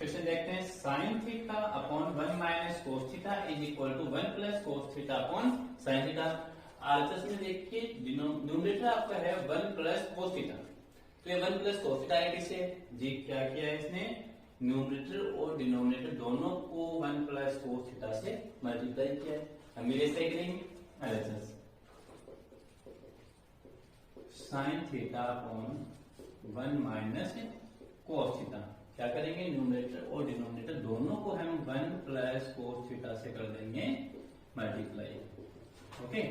Question देखते हैं sine theta upon 1 minus cos theta is equal to 1 plus cos theta upon sine theta. RHS में देखिए numerator आपका है 1 प्लस कोस थीटा, तो ये 1 प्लस कोस थीटा है किसे जी, क्या किया है इसने, न्यूमरेटर और डिनोमिनेटर दोनों को 1 प्लस कोस थीटा से मल्टीप्लाई किया है। हम मेरे से करेंगे RHS sign theta upon 1 minus cos theta, क्या करेंगे न्यूमरेटर और डिनोमिनेटर दोनों को हम 1 प्लस कोस थीटा से कर देंगे multiply. Okay,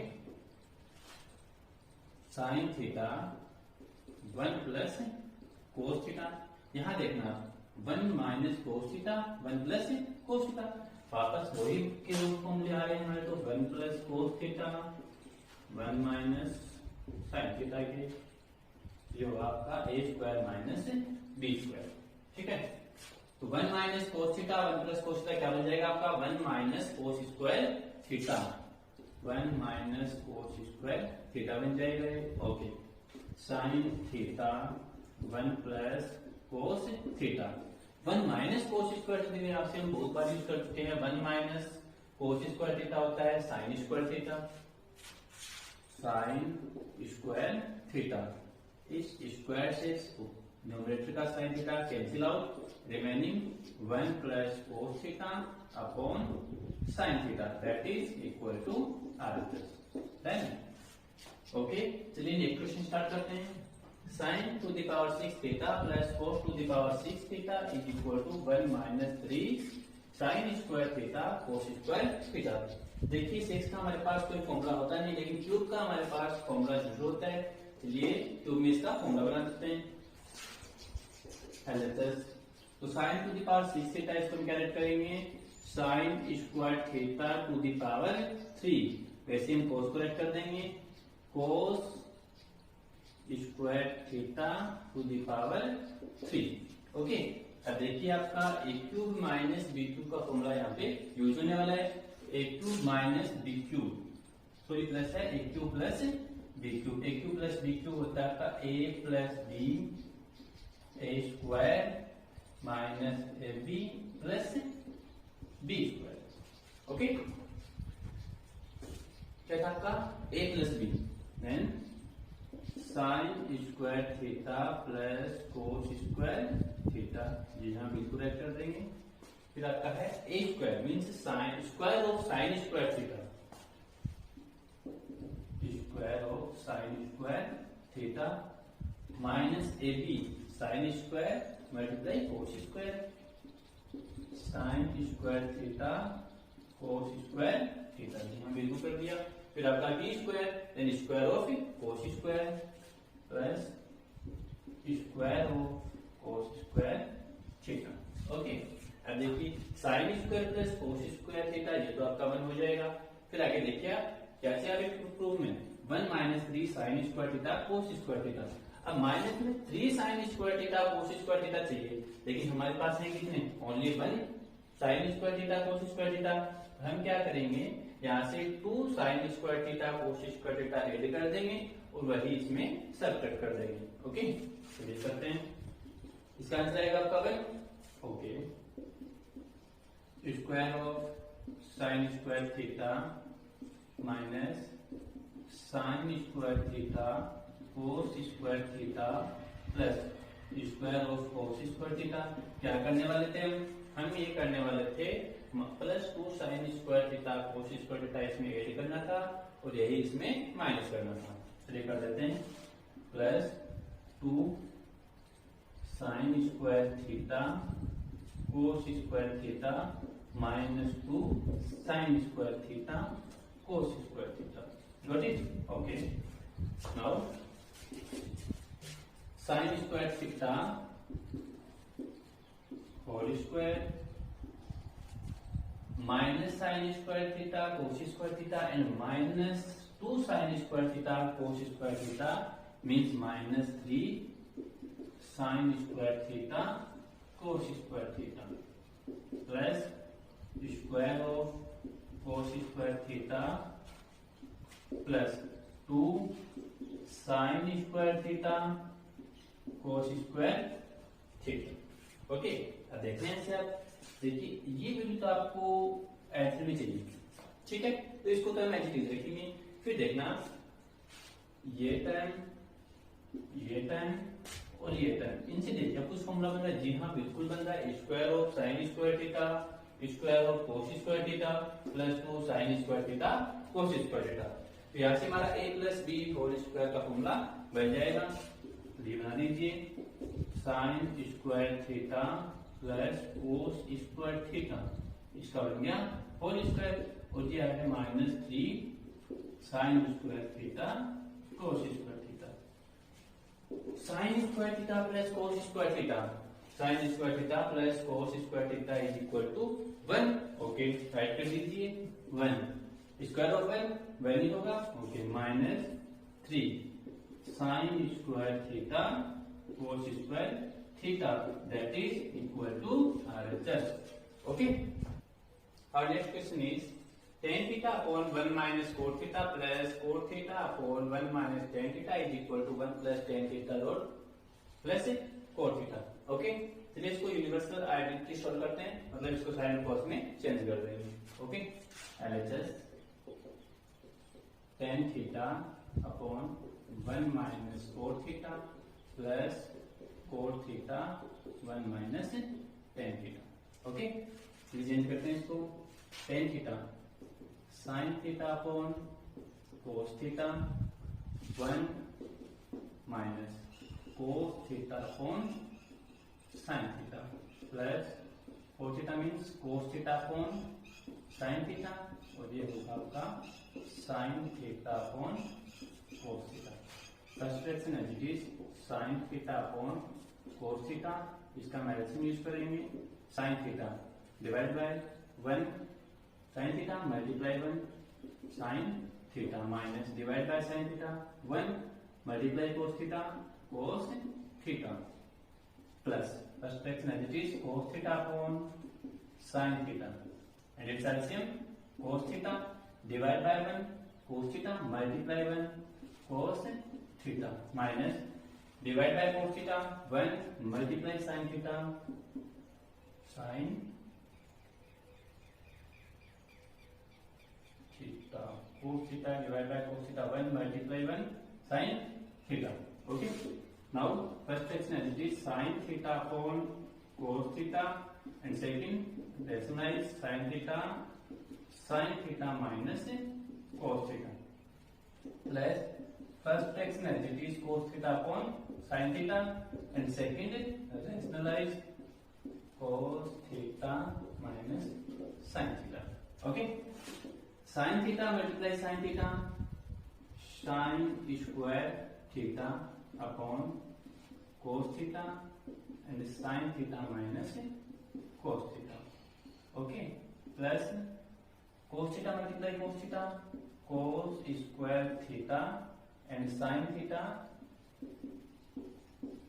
sine theta 1 plus cos theta, यहां देखना 1 minus cos theta 1 plus cos theta, वापस वही के रूप को हम ले आ रहे हैं हमारे, तो 1 plus cos theta 1 minus sine theta के, जो आपका a square minus b square. ठीक है, तो 1 minus cos theta 1 plus cos theta क्या बन जाएगा आपका 1 minus cos square theta, 1 minus cos square theta बन जाएगा। Okay, sine theta 1 plus cos theta, 1 minus cos square theta आपसे हम बहुत बार यूज कर चुके हैं। 1 माइनस कोस स्क्वायर थीटा होता है sine square theta, sine square theta, इस स्क्वायर से न्यूमरेटर का sine theta cancel out, remaining 1 plus cos theta upon sine theta that is equal to RHS. Done. Okay, चलिए next question start करते हैं। Sine to the power 6 theta plus cos to the power 6 theta is equal to 1 minus 3 sine square theta cos square theta. देखिए 6 का हमारे पास कोई formula होता नहीं, लेकिन क्यूब का हमारे पास फॉर्मूला जरूर होता है, चलिए क्यूब में इसका फॉर्मूला बना देते हैं। तो sine to the power 6 theta, इसको हम क्या रेट करेंगे sine square theta to the power 3, वैसे हम कोस को रेट कर देंगे cos square theta to the power 3। Okay, अब देखिए आपका a cube minus b cube का फॉर्मूला यहाँ पे यूज होने वाला है, a cube minus b cube, sorry plus है a cube plus b cube, a cube plus b cube होता है आपका a plus b a square minus a b plus b square. Okay, क्या था आपका a plus b, then sine square theta plus cos square theta, जी हाँ बिल्कुल add कर देंगे। फिर आपका है a square means sine square of sine square theta, square of sine square theta minus a b sine square multiply cos square, sine square theta cos square theta, जी हाँ बिल्कुल कर दिया। फिर आपका B square then square of cos square plus square of cos square theta. Okay, अब देखिए sine square plus cos square theta, ये तो आपका 1 हो जाएगा। फिर आगे देखिए कैसे आप प्रूफ में 1 minus 3 sine square theta cos square theta, अब माइनस में 3 sine square theta cos square theta चाहिए, लेकिन हमारे पास है कितने only 1 sign square theta cos square theta. हम क्या करेंगे यहाँ से 2 sine square theta cos square theta add कर देंगे और वही इसमें सबट्रैक्ट कर देंगे। ओके, तो देख सकते हैं इसका आंसर आएगा आपका 1। Okay, square of sine square theta minus sine square theta cos square theta plus square of cos square theta, क्या करने वाले थे हम ये करने वाले थे plus 2 sine square theta cos square theta इसमें ऐड करना था और यही इसमें माइनस करना था। चलिए कर देते हैं plus 2 sine square theta cos square theta minus 2 sine square theta cos square theta. Got it? Okay, now sine square theta whole square minus sine square theta cos square theta and minus 2 sine square theta cos square theta means minus 3 sine square theta cos square theta plus square of cos square theta plus 2 sine square theta cos square theta. Okay, अब देखते हैं इसे। आप देखिए ये value तो आपको L3 में चाहिए, ठीक है, तो इसको तो हम एज इट इज रखेंगे। फिर देखना ये टर्म और ये टर्म, इनसे देखिए कुछ फॉर्मूला बन रहा है। जी हाँ, बिल्कुल बन रहा है। Square of sine square theta square of cos square theta plus 2 sine square theta cos square theta. तो यहाँ से हमारा a plus B whole square का फॉर्मूला बन जाएगा। तो ये बना दीजिए, sine square theta plus cos square theta, इसका बन गया होल स्क्वायर, और ये है -3 sine square theta cos square theta. Sine square theta plus cos square theta, sine square theta plus cos square theta is equal to 1। Okay, write कर दीजिए 1, square of 1 ही होगा। Okay, -3 sine square theta cos square theta that is equal to RHS। Okay, our next question is tan theta upon 1 minus cot theta plus cot theta upon 1 minus tan theta is equal to 1 plus tan theta log plus cot theta। Okay, चलिए इसको universal identity solve करते हैं, मतलब इसको sign और cos में change कर देंगे। Okay, LHS tan theta upon 1 minus cot theta plus cot theta 1 minus tan theta। Okay, चलिए चेंज करते हैं इसको। tan theta sine theta upon cos theta 1 minus cos theta upon sine theta plus cos theta means cos theta upon sine theta, और ये होगा आपका sine theta upon cos theta. First fraction as it is sine theta upon cos theta, इसका हम LCM use करेंगे। Sine theta divide by 1 sine theta multiply 1 sine theta minus divide bye sine theta 1 multiply cos theta cos theta plus first fraction as it is cos theta upon sine theta and it's LCM cos theta divide by 1 cos theta multiply 1 cos theta minus divide by cos theta 1 multiply sine theta sine theta cos theta divide by cos theta 1 multiply 1 sine theta. Okay, now first fraction as it is sine theta upon cos theta and second rationalise sine theta minus cos theta plus first fraction as it is cos theta upon sine theta and second rationalise cos theta minus sine theta. Okay, sine theta multiply sine theta sine square theta upon cos theta and sine theta minus cos theta. Okay, plus cos theta multiply cos theta cos square theta and sine theta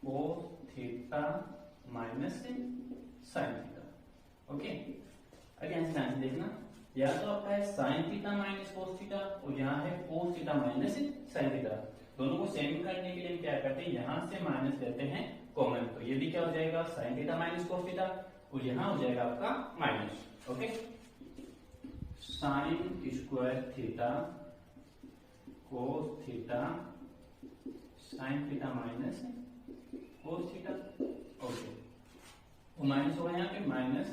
cos theta minus sine theta. Okay, again ध्यान से देखना, या तो आपका है sine theta minus cos theta और यहाँ है कोस थीटा माइनस साइन थीटा। दोनों को सेम करने के लिए क्या करते हैं, यहाँ से माइनस लेते हैं कॉमन, तो ये भी क्या हो जाएगा sine theta minus cos theta और यहाँ हो जाएगा आपका minus. Okay, sine square theta cos theta sine theta minus cos theta. Okay, वो माइनस होगा यहाँ पे minus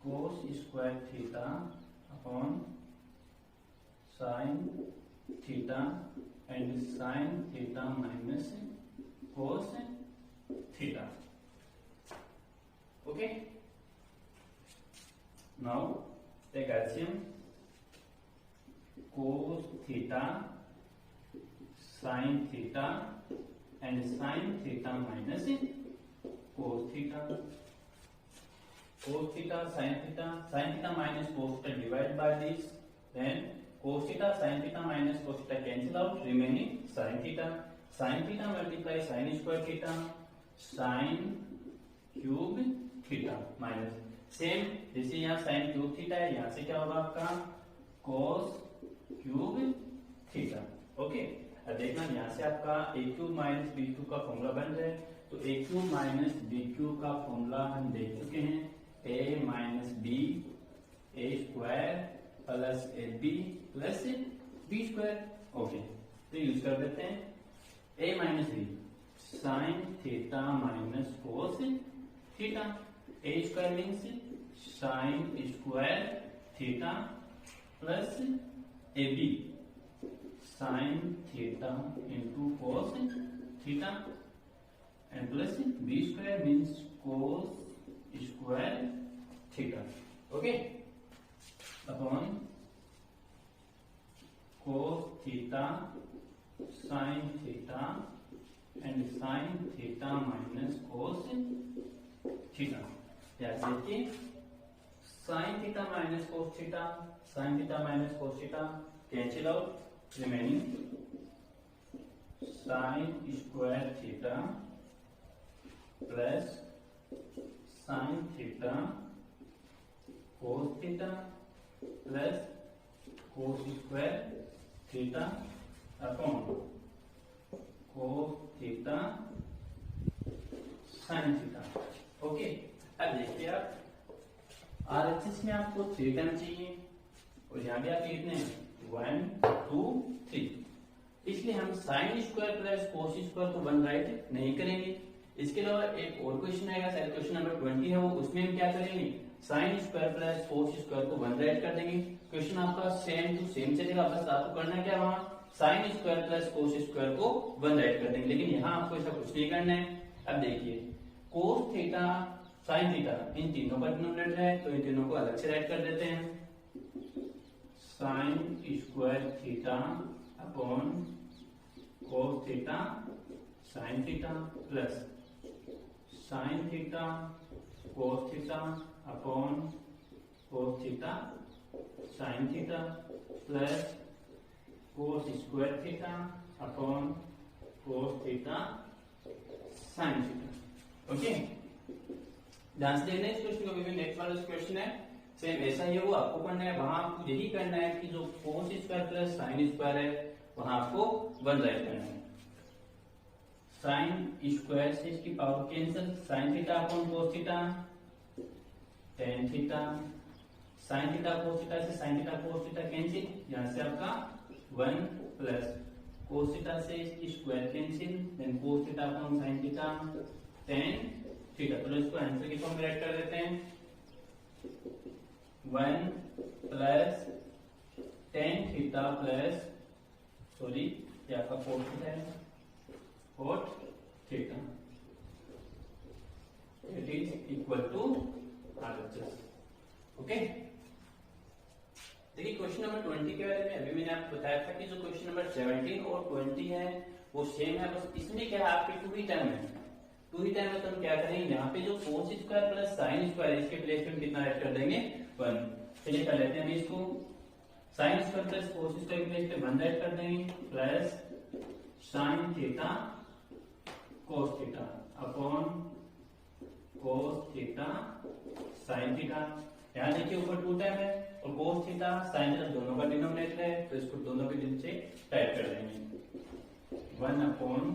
cos square theta upon sine theta and sine theta minus cos theta. Okay, now take LCM cos theta sine theta and sine theta minus cos theta. cos theta sin theta minus cos theta divided by this, then cos theta sin theta minus cos theta cancel out, remaining sin theta multiply sin square theta sin cube theta minus same जैसे यहाँ sin cube theta है, यहाँ से क्या होगा आपका cos cube theta। Okay, अब देखना यहाँ से आपका a cube minus b cube का फॉर्मूला बन जाए, तो तो a cube minus b cube का फॉर्मूला हम देख चुके हैं, a minus b a square plus a b plus b square. Okay, तो यूज कर देते हैं a minus b sine theta minus cos theta, a square means sine square theta plus a b sine theta into cos theta and plus b square means cos square theta. Okay, upon cos theta sine theta and sine theta minus cos theta. जैसे कि sign theta minus cos theta, sine theta minus cos theta cancel out, remaining sign square theta plus sine theta cos theta plus cos square theta upon cos theta sine theta. Okay, अब देखिए आप RHS में आपको 3 term चाहिए और यहाँ भी आप कितने 1 2 3, इसलिए हम sign square plus cos square को 1 राइट नहीं करेंगे। इसके अलावा एक और क्वेश्चन आएगा, शायद क्वेश्चन नंबर 20 है वो, उसमें हम क्या करेंगे sine square plus cos square को 1 राइट कर देंगे। क्वेश्चन आपका सेम टू सेम चलेगा, बस आपको करना क्या वहां sign square plus cos square को 1 राइट कर देंगे, लेकिन यहाँ आपको ऐसा कुछ नहीं करना है। अब देखिए कोस थीटा साइन थीटा इन तीनों का डिनोमिनेटर है, तो इन तीनों को अलग से राइट कर देते हैं। Sine square theta upon cos theta sine theta plus sine theta cos theta upon cos theta sine theta plus cos square theta upon cos theta sine theta. Okay, ध्यान से देखना इस क्वेश्चन को, नेक्स्ट वाला question है same ऐसा ही है, वो आपको करना है, वहां आपको यही करना है कि जो कोस स्क्वायर प्लस साइन स्क्वायर है वहां आपको 1 राइट करना है। साइन स्क्वायर से इसकी power cancel, sine theta upon cos theta tan theta, sine theta cos theta से sine theta cos theta cancel, यहां से आपका 1 प्लस कोस थीटा से इसकी square cancel, then cos theta upon sine theta tan theta. तो इसको answer की form में राइट कर देते हैं 1 plus tan theta plus sorry ये आपका कोस थीटा है, cot theta it is equal to RHS। Okay, देखिए क्वेश्चन नंबर 20 के बारे में अभी मैंने आपको बताया था कि जो क्वेश्चन नंबर 17 और 20 है वो सेम है, बस इसमें क्या है आपके 2 ही टर्म है, 2 ही टर्म है, तो हम क्या करेंगे यहाँ पे जो कोस स्क्वायर प्लस साइन स्क्वायर इसके प्लेस में कितना ऐड कर देंगे 1। चलिए कर लेते हैं इसको, sign square plus cos square के प्लेस पे 1 ऐड कर देंगे plus sine theta cos theta upon cos theta sine theta. यहाँ देखिए ऊपर 2 टर्म है और कोस थीटा साइन थीटा दोनों का डिनोमिनेटर है, तो इसको दोनों के नीचे टाइप कर देंगे 1 upon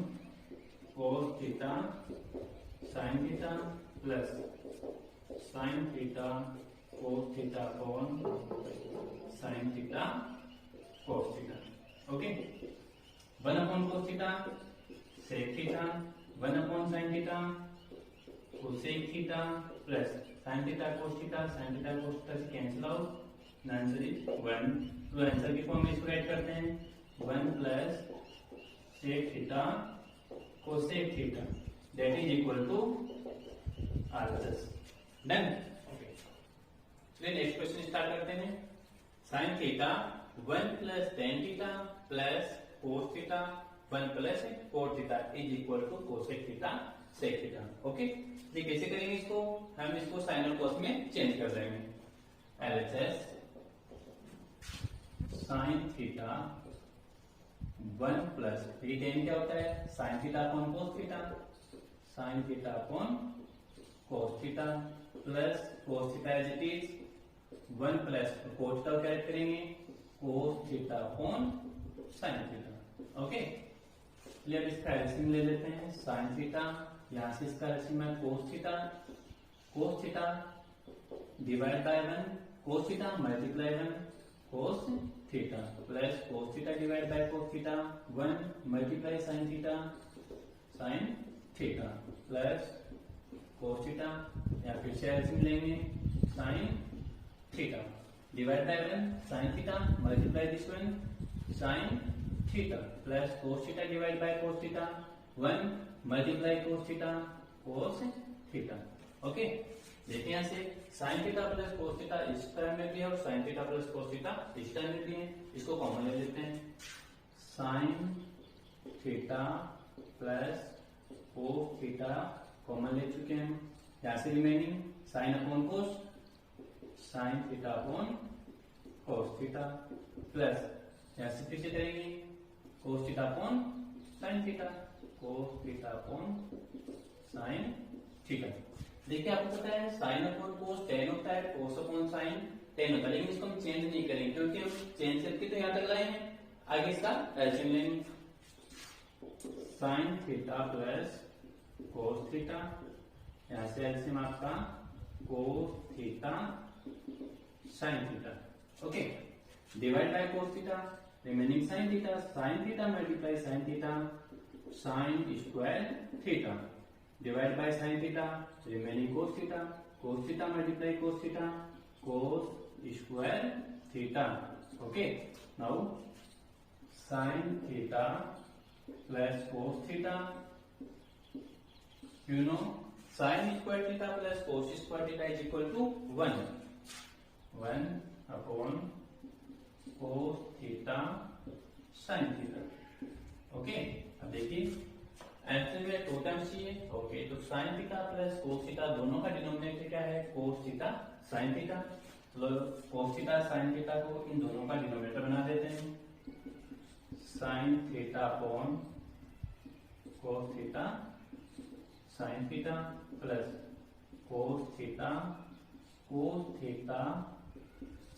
cos theta sine theta plus sine theta cos theta upon sine theta cos theta. Okay, 1 upon cos theta sec theta, 1 upon sine theta cosec theta plus sine theta cos theta, sine theta cos theta से cancel out, answer is 1। तो answer की form में इसको right करते हैं 1 plus sec theta cosec theta that is equal to RHS। Done. Okay, चलिए next question start करते हैं। Sine theta 1 plus tan theta plus cos theta 1 plus cos theta is equal to cosec theta sec theta. Okay, ये कैसे करेंगे इसको, हम इसको sign और कोस में चेंज कर देंगे। LHS साइन थीटा 1 प्लस ये टेन क्या होता है sine theta upon cos theta, sine theta upon cos theta plus cos theta as it is 1 plus cos theta क्या करेंगे cos theta upon sine theta. Okay, चलिए अब इसका एलसीएम ले लेते हैं, साइन थीटा यहाँ से इसका एलसीएम है cos theta divide by 1 cos theta multiply 1 cos theta plus cos theta divide by cos theta 1 multiply sin theta plus cos theta या फिर से एलसीएम लेंगे sin theta divide by 1 sin theta multiply this one sin theta plus cos theta divide by cos theta 1 multiply cos theta okay. देखिए यहाँ से sin theta plus cos theta इस term में भी है और sin theta plus cos theta इस term में भी है, इसको कॉमन ले लेते हैं sin theta plus cos theta common ले चुके हैं। यहाँ से remaining sin upon cos sin theta upon cos theta plus यहाँ से फिर से करेंगे cos theta upon sin theta cos theta upon sin theta. देखिए आपको पता है sin अपॉन cos tan होता है, cos अपॉन sin tan होता है, लेकिन इसको हम चेंज नहीं करेंगे क्योंकि हम चेंज करके तो यहाँ तक लाए हैं, आगे इसका एलसीएम लेंगे sin theta plus cos theta, यहाँ से एलसीएम आपका cos theta sin theta okay divide by cos theta remaining sin theta multiply sin theta sin square theta divide by sin theta remaining cos theta multiply cos theta cos square theta okay. Now sin theta plus cos theta you know sin square theta plus cos square theta is equal to 1 upon cos theta sin theta okay. अब देखिए answer में to terms चाहिए okay, तो sin theta plus cos theta दोनों का denominator क्या है cos theta sin theta, तो cos थीटा sin थीटा को इन दोनों का डिनोमिनेटर बना देते हैं sin theta upon cos theta sin theta plus cos theta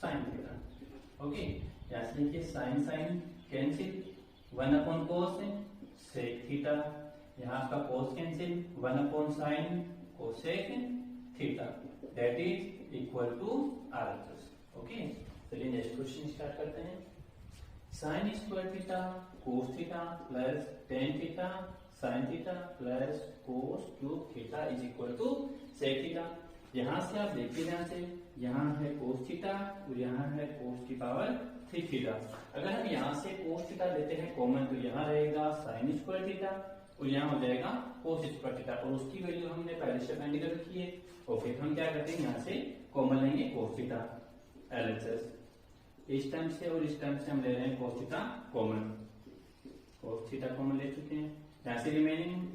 sin theta okay. यहाँ से देखिए sin cancel 1 upon cos sec theta, यहाँ आपका cos cancel 1 upon sin cosec theta that is equal to RHS okay. चलिए next question start करते हैं sin square theta cos theta plus tan theta sin theta plus cos cube theta is equal to sec theta. यहाँ से आप देखिए ध्यान से यहाँ है cos थीटा और यहाँ है cos की पावर 3 थीटा। अगर हम यहाँ से cos थीटा लेते हैं कॉमन तो यहाँ रहेगा sin स्क्वायर थीटा और यहाँ हो जाएगा cos स्क्वायर थीटा और उसकी वैल्यू हमने पहले से फाइंड कर रखी है ओके। तो हम क्या करते हैं यहाँ से कॉमन लेंगे cos थीटा LHS इस टर्म से और इस टर्म से हम ले रहे हैं cos theta common, cos theta common ले चुके हैं। यहाँ से रिमेनिंग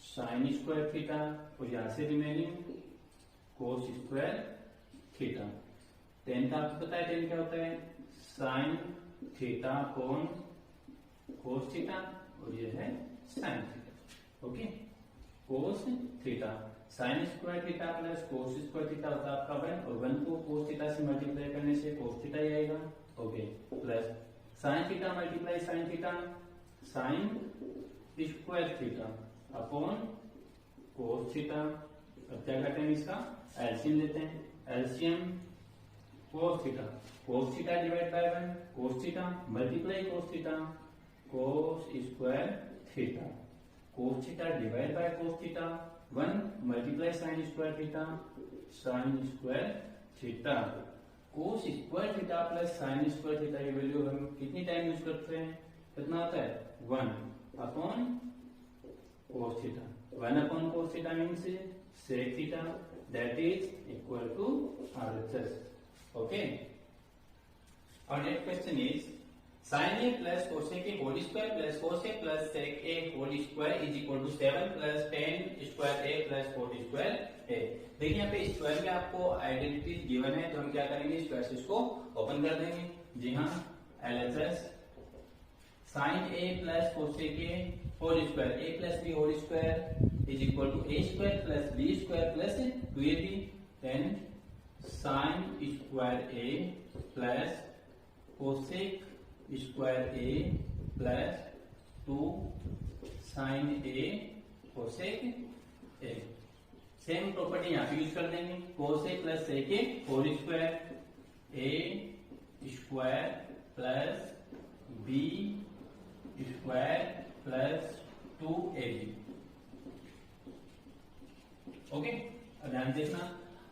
sin स्क्वायर थीटा और यहाँ से remaining cos square theta. tan का आपको पता है tan क्या होता है sin theta upon cos theta और ये है sin theta okay. cos theta sin square theta plus cos square theta होता है आपका 1 और 1 को cos थीटा से मल्टीप्लाई करने से cos थीटा ही आएगा okay plus sin theta multiply sin theta sin square theta upon cos theta. अब क्या करते हैं इसका एलसीएम लेते हैं LCM cos theta divide by 1 cos theta multiply cos theta cos square theta cos theta divide by cos theta 1 multiply sin square theta sin square theta cos square theta plus sin square theta की value हम कितनी time use करते हैं कितना होता है 1 upon cos theta 1 upon cos theta means sec theta that is equal to RHS okay. और next question is sin a plus cosec a whole square plus cos a plus sec a whole square is equal to 7 plus tan square a plus cot square a। देखिए यहाँ पे square में आपको identity given है तो हम क्या करेंगे स्क्वायर से इसको ओपन कर देंगे जी हाँ LHS sin a plus cosec a whole square a plus b whole square is equal to a square plus b square plus 2ab then sin square a plus cosec square a plus 2 sin a cosec a. Same property यहाँ पे use कर देंगे, cos a plus sec a whole square, a square plus b square plus 2ab। Okay, अब ध्यान देखना,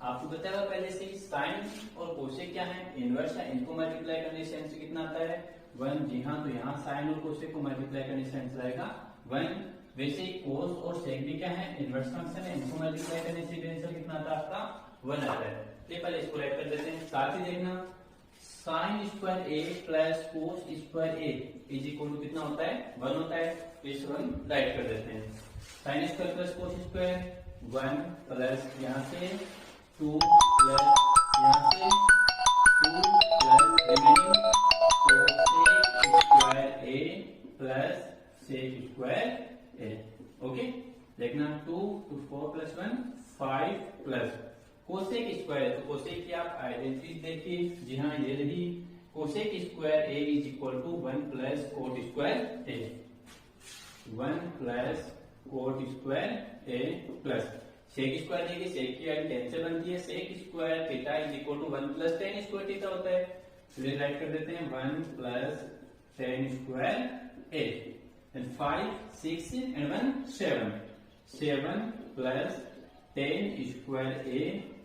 आपको बताया पहले से ही साइन और कोसेक क्या है, इनवर्स है, इनको मल्टीप्लाई करने से आंसर कितना आता है 1। जी हाँ, तो यहाँ साइन और कोसेक को मल्टीप्लाई करने से आंसर आएगा 1। वैसे ही कोस और सेक भी क्या है, इनवर्स फंक्शन है, इनको मल्टीप्लाई करने से भी आंसर कितना आता है आपका 1 आता है। चलिए पहले इसको राइट कर देते हैं, साथ ही देखना sine square A plus cos square A is equal to कितना होता है 1 होता है। तो इसको हम राइट कर देते हैं, sine square plus cos square 1 plus यहाँ से 2 प्लस यहाँ से 2 plus remaining cosec square A plus sec square A. Okay, देखना 2 to 4 plus 1 5 plus cosec square है, तो कोसेक की आप आइडेंटिटी देखिए, जी हाँ ये रही, cosec square A is equal to 1 plus cot square A, 1 plus cot square A plus sec square देखिए, सेक की वैल्यू 10 से बनती है, sec square theta is equal to 1 plus 10 square theta होता है। तो राइट कर देते हैं 1 plus 10 square A, then 5 6 and 1 7 7 plus 10 square A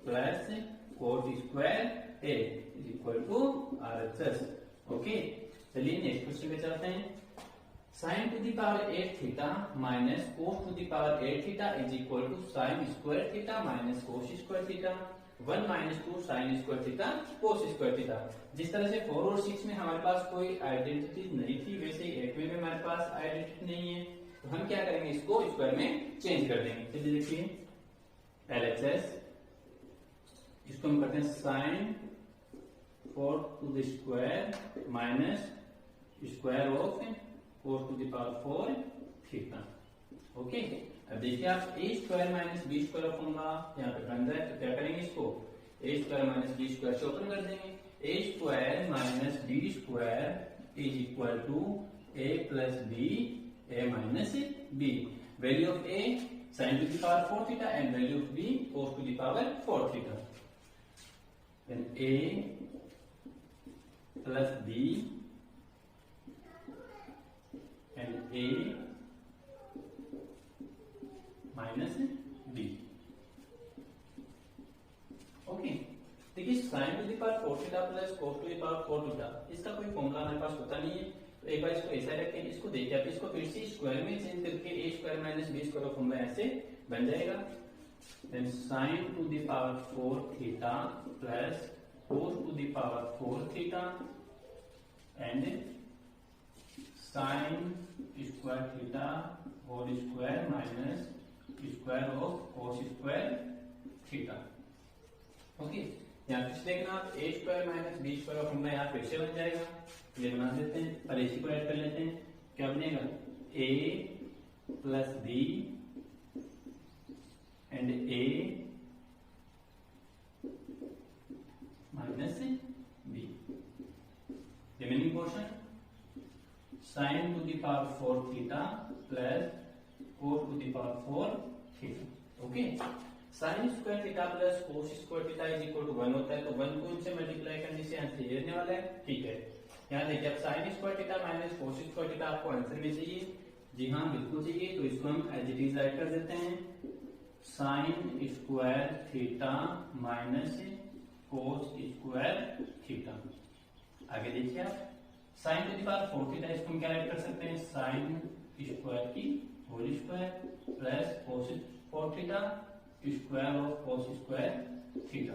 plus cot square A is equal to RHS। Okay, चलिए नेक्स्ट क्वेश्चन पे चलते हैं। Sine to the power 8 theta minus cos to the power 8 theta is equal to sine square theta minus cos square theta 1 minus 2 sine square theta cos square theta. जिस तरह से 4 और 6 में हमारे पास कोई आइडेंटिटी नहीं थी, वैसे ही 8 में भी हमारे पास आइडेंटिटी नहीं है, तो हम क्या करेंगे, इसको स्क्वायर में चेंज कर देंगे। चलिए देखिए LHS, इसको हम करते हैं sine 4 to the square minus square of cos to the power 4 theta. Okay, अब देखिए आप ए square minus B square formula यहाँ पे बन रहा है, तो क्या करेंगे, इसको a square minus B square से ओपन कर देंगे। A square minus B square is equal to a plus b a minus b. Value of a sine to the power 4 theta and value of b cos to the power 4 theta. Then a plus b and a minus b. Okay, देखिए sine to the power 4 theta plus cos to the power 4 theta, इसका कोई formula हमारे पास होता नहीं है, तो एक बार इसको ऐसा रखें, इसको देखिए आप, इसको फिर से स्क्वायर में चेंज करके A square minus B square का फॉर्मूला ऐसे बन जाएगा। Then sine to the power 4 theta plus cos to the power 4 theta and sine square theta whole square minus square of cos square theta. Okay, यहाँ फिर देखना आप ए square minus B square का formula यहाँ फिर से बन जाएगा, ये बना देते हैं और इसी को ऐड कर लेते हैं, क्या बनेगा a plus b and a minus b. Remaining portion sine to the power 4 theta plus cos to the power 4 theta. Okay, sine square theta plus cos square theta is equal to 1 होता है, तो 1 को इनसे multiply करने से answer ये देने वाला है। ठीक है, यहाँ देखिए अब sign square theta minus cos square theta आपको आंसर में चाहिए, जी हाँ बिल्कुल चाहिए, तो इसको हम एज इट इज राइट कर देते हैं, sine square theta minus cos square theta. आगे देखिए आप sine to the power 4 theta, इसको हम क्या राइट कर सकते हैं, साइन स्क्वायर की whole square plus cos 4 theta square of cos square theta.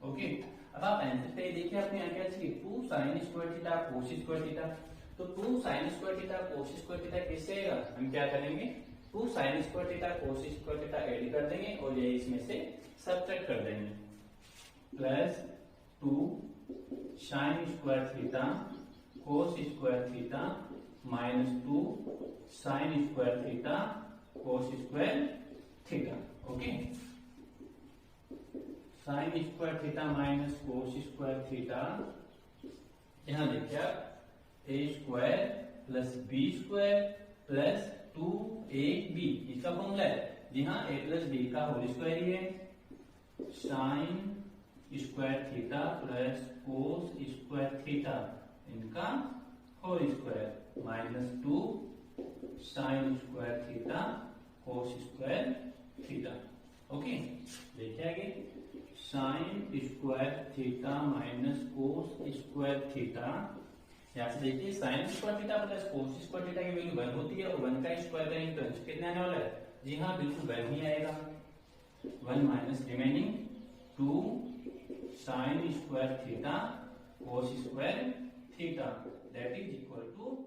Okay, अब आप आंसर पे देखिए, आपने यहाँ क्या चाहिए 2 sine square theta cos square theta, तो 2 sine square theta cos square theta कैसे आएगा, हम क्या करेंगे 2 sine square theta cos square theta add कर देंगे और ये इसमें से सब्ट्रैक्ट कर देंगे, plus 2 sine square theta cos square theta minus 2 sine square theta cos square theta. Okay, sine square theta minus cos square theta, यहां देखिए आप ए square plus b square plus 2ab, इसका फॉर्मूला है जी हाँ, a प्लस b का whole square ही है, sine square theta plus cos square theta इनका whole square minus 2 sine square theta cos square theta. Okay, देखिए आगे, sine square theta minus cos square theta, यहाँ से देखिए sine square theta plus cos square theta की value 1 होती है और 1 का स्क्वायर करेंगे तो आंसर कितना आने वाला है? जी हाँ, बिल्कुल 1 ही आएगा। 1 minus remaining 2 sine square theta cos square theta that is equal to